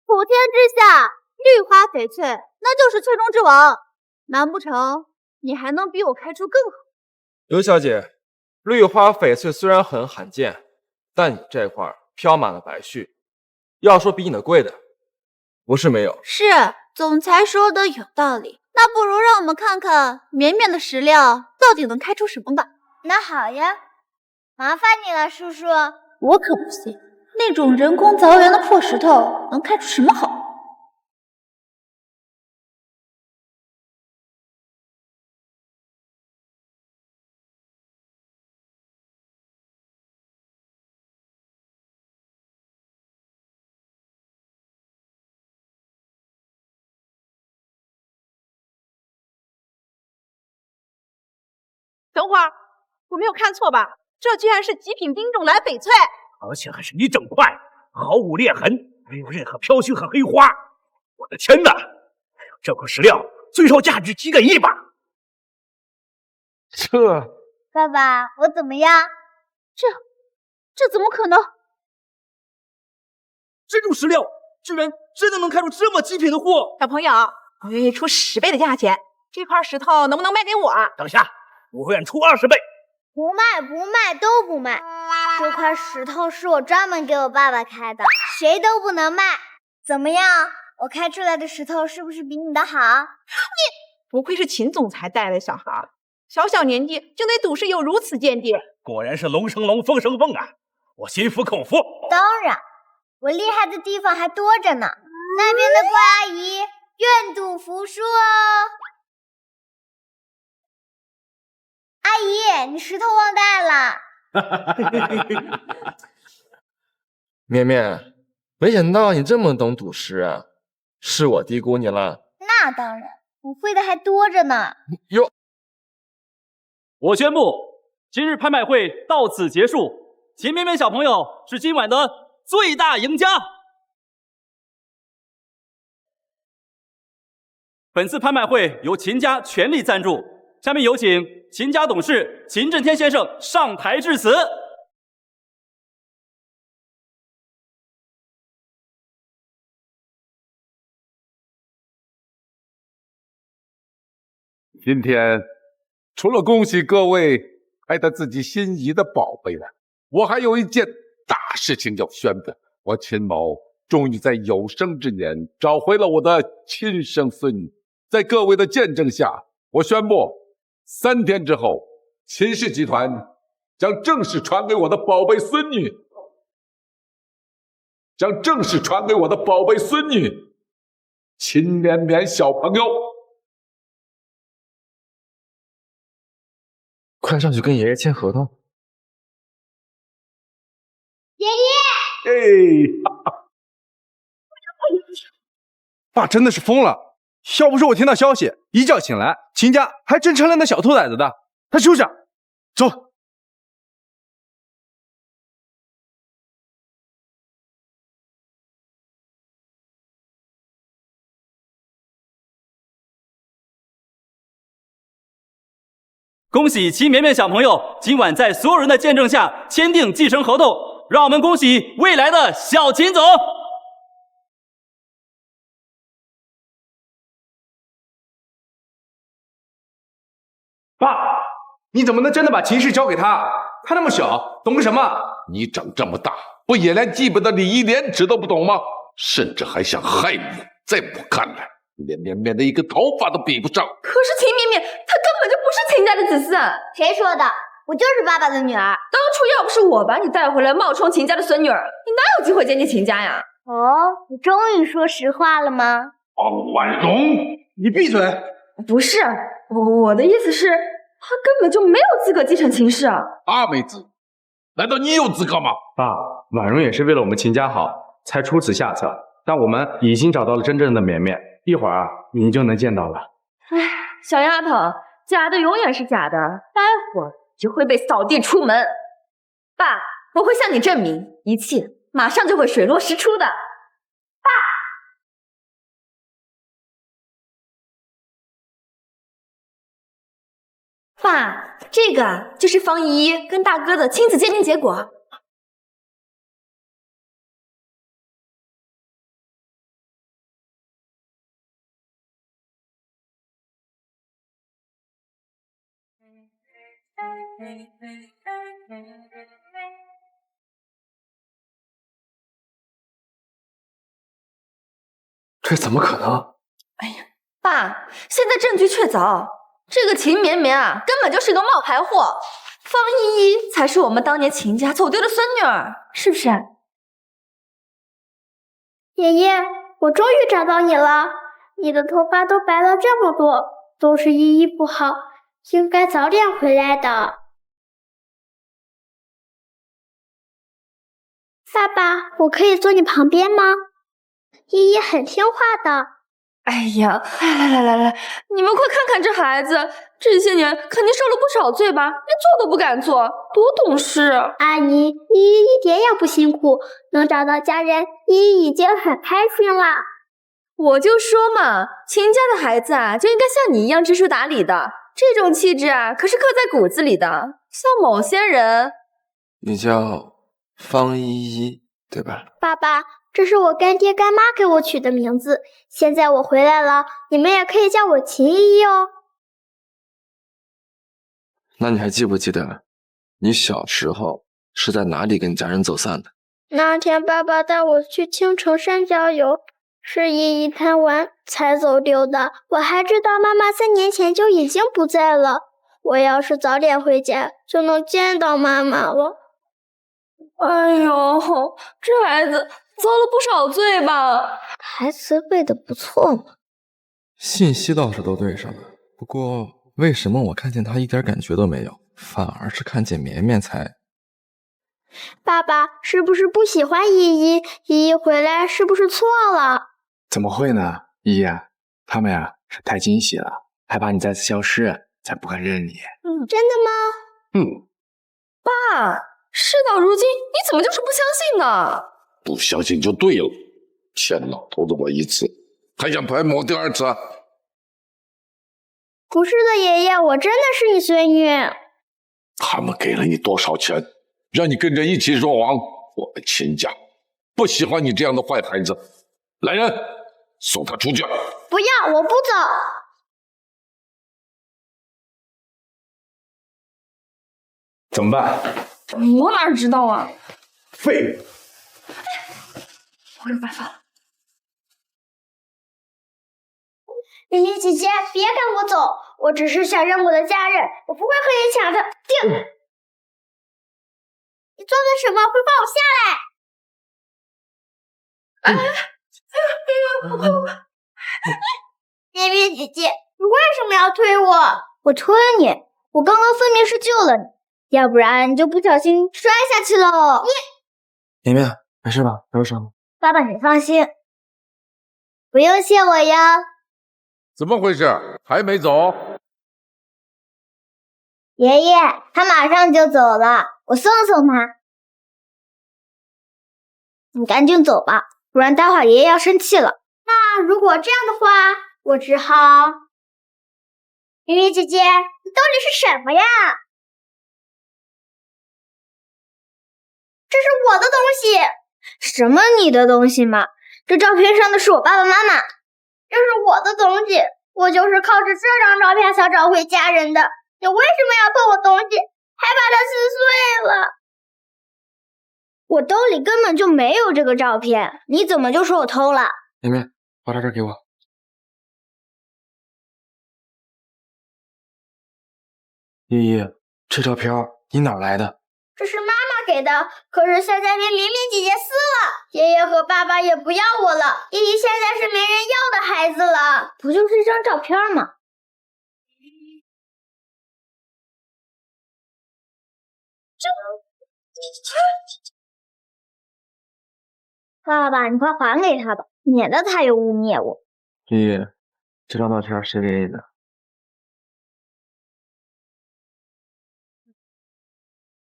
S11: 普天之下绿花翡翠，那就是翠中之王，难不成你还能比我开出更好？
S10: 刘小姐，绿花翡翠虽然很罕见，但你这块飘满了白絮，要说比你的贵的，不是没有。
S11: 是，总裁说的有道理。那不如让我们看看绵绵的石料到底能开出什么吧。
S1: 那好呀，麻烦你了，叔叔。
S11: 我可不信那种人工凿圆的破石头能开出什么好。
S16: 等会儿，我没有看错吧？这居然是极品冰种蓝翡翠，
S17: 而且还是一整块，毫无裂痕，没有任何飘絮和黑花。我的天哪！这块石料最少价值几个亿吧？
S1: 爸爸，我怎么样？
S11: 这怎么可能？
S12: 这种石料居然真的能开出这么极品的货！
S16: 小朋友，我愿意出10倍的价钱，这块石头能不能卖给我？
S17: 等下，我愿出20倍。
S1: 不卖，都不卖。这块石头是我专门给我爸爸开的，谁都不能卖。怎么样？我开出来的石头是不是比你的好？
S16: 你不愧是秦总裁带来的小孩，小年纪就对赌市有如此见地。
S17: 果然是龙生龙，凤生凤啊！我心服口服。
S1: 当然，我厉害的地方还多着呢。那边的怪阿姨愿赌服输哦。阿姨，你石头忘带了。
S10: 绵绵，没想到你这么懂赌石啊，是我低估你了。
S1: 那当然，我会的还多着呢。
S10: 哟，
S12: 我宣布，今日拍卖会到此结束，秦绵绵小朋友是今晚的最大赢家。本次拍卖会由秦家全力赞助，下面有请秦家董事秦震天先生上台致辞。
S7: 今天除了恭喜各位拍到自己心仪的宝贝了，我还有一件大事情要宣布。我秦某终于在有生之年找回了我的亲生孙女，在各位的见证下，我宣布3天之后，秦氏集团将正式传给我的宝贝孙女，秦绵绵小朋友。
S10: 快上去跟爷爷签合同。
S1: 爷爷，
S9: 爸真的是疯了！要不是我听到消息，一觉醒来，秦家还真成了那小兔崽子的。他休想！走。
S12: 恭喜秦绵绵小朋友今晚在所有人的见证下签订继承合同，让我们恭喜未来的小秦总。
S9: 爸，你怎么能真的把秦氏交给他？他那么小，懂个什么？
S7: 你长这么大，不也连基本的礼义廉耻都不懂吗？甚至还想害我，在我看来，连绵绵的一个头发都比不上。
S6: 可是秦绵绵，她根本就不是秦家的子嗣。
S1: 谁说的？我就是爸爸的女儿。
S6: 当初要不是我把你带回来冒充秦家的孙女儿，你哪有机会接近秦家呀？
S1: 哦，你终于说实话了吗？
S7: 王婉容，
S9: 你闭嘴！
S6: 不是，我的意思是，本就没有资格继承秦氏。
S15: 大妹子，难道你有资格吗？
S9: 爸，婉容也是为了我们秦家好，才出此下策。但我们已经找到了真正的绵绵，一会儿啊，你就能见到了。
S6: 哎，小丫头，假的永远是假的，待会儿就会被扫地出门。爸，我会向你证明，一切马上就会水落石出的。爸，这个就是方依依跟大哥的亲子鉴定结果。
S10: 这怎么可能？
S6: 爸，现在证据确凿，这个秦绵绵啊，根本就是个冒牌货。方依依才是我们当年秦家走丢的孙女儿，是不是？
S13: 爷爷，我终于找到你了，你的头发都白了这么多，都是依依不好，应该早点回来的。爸爸，我可以坐你旁边吗？依依很听话的。
S6: 哎呀，来，你们快看看这孩子，这些年肯定受了不少罪吧？连做都不敢做，多懂事！
S13: 阿姨，依依一点也不辛苦，能找到家人，依依已经很开心了。
S6: 我就说嘛，秦家的孩子啊，就应该像你一样知书达理的，这种气质啊，可是刻在骨子里的。像某些人，
S10: 你叫方依依，对吧？
S13: 爸爸，这是我干爹干妈给我取的名字，现在我回来了，你们也可以叫我秦依依哦。
S10: 那你还记不记得你小时候是在哪里跟家人走散的？
S13: 那天爸爸带我去青城山郊游，是依依贪玩才走丢的。我还知道妈妈3年前就已经不在了，我要是早点回家，就能见到妈妈了。
S6: 哎呦，这孩子遭了不少罪吧？
S13: 台词背得不错嘛。
S10: 信息倒是都对上了，不过为什么我看见他一点感觉都没有，反而是看见绵绵才……
S13: 爸爸是不是不喜欢依依？依依回来是不是错了？
S9: 怎么会呢，依依啊，他们呀是太惊喜了，害怕你再次消失，才不敢认你。
S13: 真的吗？
S6: 爸，事到如今，你怎么就是不相信呢？
S15: 不相信就对了，欠老头子我一次，还想白磨第2次？
S13: 不是的，爷爷，我真的是你孙女。
S15: 他们给了你多少钱，让你跟着一起说谎？我们秦家不喜欢你这样的坏孩子。来人，送他出去。
S13: 不要，我不走。
S9: 怎么办？
S6: 我哪知道啊！
S9: 废物！
S6: 我有办法了。
S13: 依依姐姐，别赶我走，我只是想认我的家人，我不会和你抢的。定！你做的什么？快放我下来！绵绵姐姐，你为什么要推我？
S1: 我推你？我刚刚分明是救了你，要不然你就不小心摔下去了。
S10: 绵绵，没事吧？没有伤吗？
S1: 爸爸，你放心，不用谢我呀。
S15: 怎么回事？还没走？
S1: 爷爷，他马上就走了，我送送他。你赶紧走吧，不然待会儿爷爷要生气了。
S13: 那如果这样的话，我只好……绵绵姐姐，你到底是什么呀？这是我的东西。
S1: 什么你的东西嘛？这照片上的是我爸爸妈妈。
S13: 这是我的东西，我就是靠着这张照片才找回家人的。你为什么要偷我东西，还把它撕碎了？
S1: 我兜里根本就没有这个照片，你怎么就说我偷了？
S10: 绵绵，把照片给我。依依，这照片你哪来的？
S13: 这是妈妈给的，可是现在被绵绵姐姐撕了，爷爷和爸爸也不要我了，依依现在是没人要的孩子了。
S1: 不就是一张照片吗？爸爸，你快还给他吧，免得他又污蔑我。
S10: 依依，这张照片谁给你的？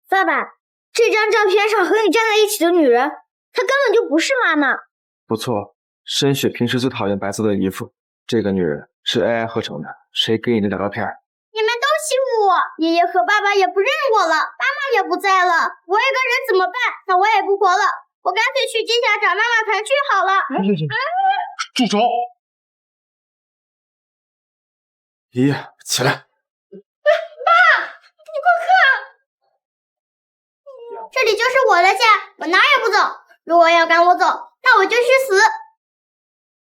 S1: 爸爸，这张照片上和你站在一起的女人，她根本就不是妈妈。
S10: 不错，申雪平时最讨厌白色的衣服，这个女人是 AI 合成的。谁给你的照片？
S1: 你们都欺负我，爷爷和爸爸也不认我了，妈妈也不在了，我一个人怎么办？那我也不活了，我干脆去街下找妈妈团聚好了。
S3: 住手！
S10: 依依，起来！
S1: 爸，你快看，这里就是我的家，我哪也不走。如果要赶我走，那我就去死。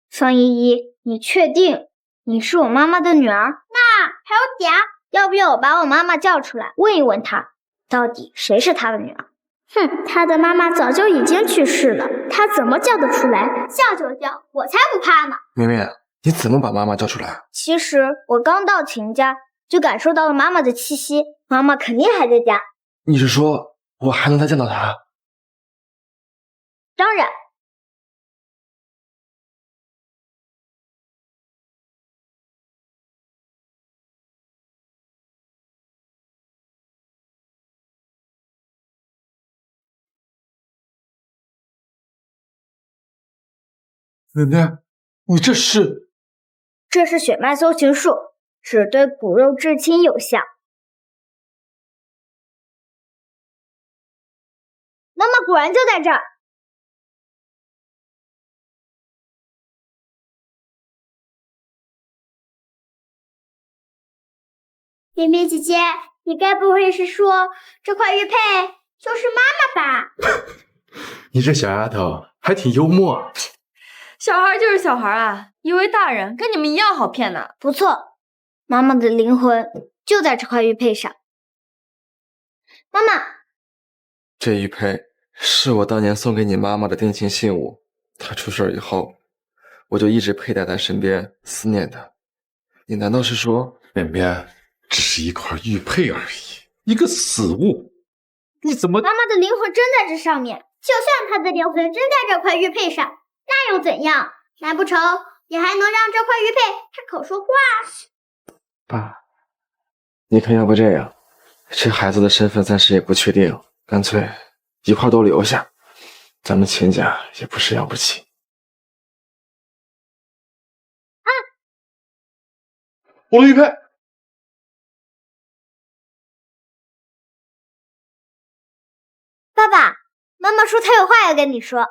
S1: 方依依，你确定你是我妈妈的女儿？那还有嗲，要不要我把我妈妈叫出来，问一问她，到底谁是她的女儿？哼，她的妈妈早就已经去世了，她怎么叫得出来？叫就叫，我才不怕呢。
S10: 明明，你怎么把妈妈叫出来？
S1: 其实我刚到秦家，就感受到了妈妈的气息，妈妈肯定还在家。
S10: 你是说我还能再见到她？
S1: 当然。
S3: 奶奶，你这是？
S1: 这是血脉搜寻术，只对骨肉至亲有效。妈妈果然就在这儿。绵绵姐姐，你该不会是说这块玉佩就是妈妈吧？
S10: 你这小丫头还挺幽默。
S6: 小孩就是小孩啊，以为大人跟你们一样好骗呢。
S1: 不错，妈妈的灵魂就在这块玉佩上。妈妈，
S10: 这玉佩是我当年送给你妈妈的定情信物，她出事以后，我就一直佩戴在身边，思念她。你难道是说，
S15: 绵绵，只是一块玉佩而已，一个死物，你怎么？
S1: 妈妈的灵魂真在这上面，就算她的灵魂真在这块玉佩上，那又怎样？难不成也还能让这块玉佩开口说话？
S10: 爸，你看要不这样，这孩子的身份暂时也不确定，干脆一块都留下，咱们秦家也不是养不起。
S3: 我的玉佩。
S1: 爸爸，妈妈说她有话要跟你说。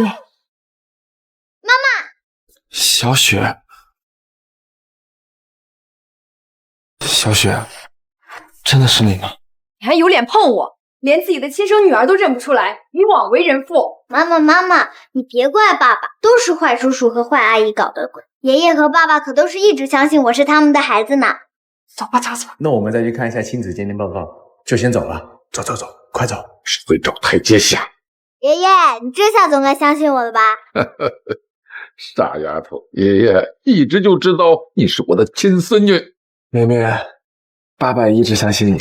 S1: 妈妈，
S10: 小雪，小雪，真的是你吗？
S6: 你还有脸碰我？连自己的亲生女儿都认不出来，你枉为人父！
S1: 妈妈，你别怪爸爸，都是坏叔叔和坏阿姨搞的鬼。爷爷和爸爸可都是一直相信我是他们的孩子呢。
S9: 走吧。那我们再去看一下亲子鉴定报告，就先走了。走，快走！
S15: 是会找台阶下。
S1: 爷爷，你这下总该相信我了吧？
S15: 傻丫头，爷爷一直就知道你是我的亲孙女。
S10: 绵绵，爸爸也一直相信你。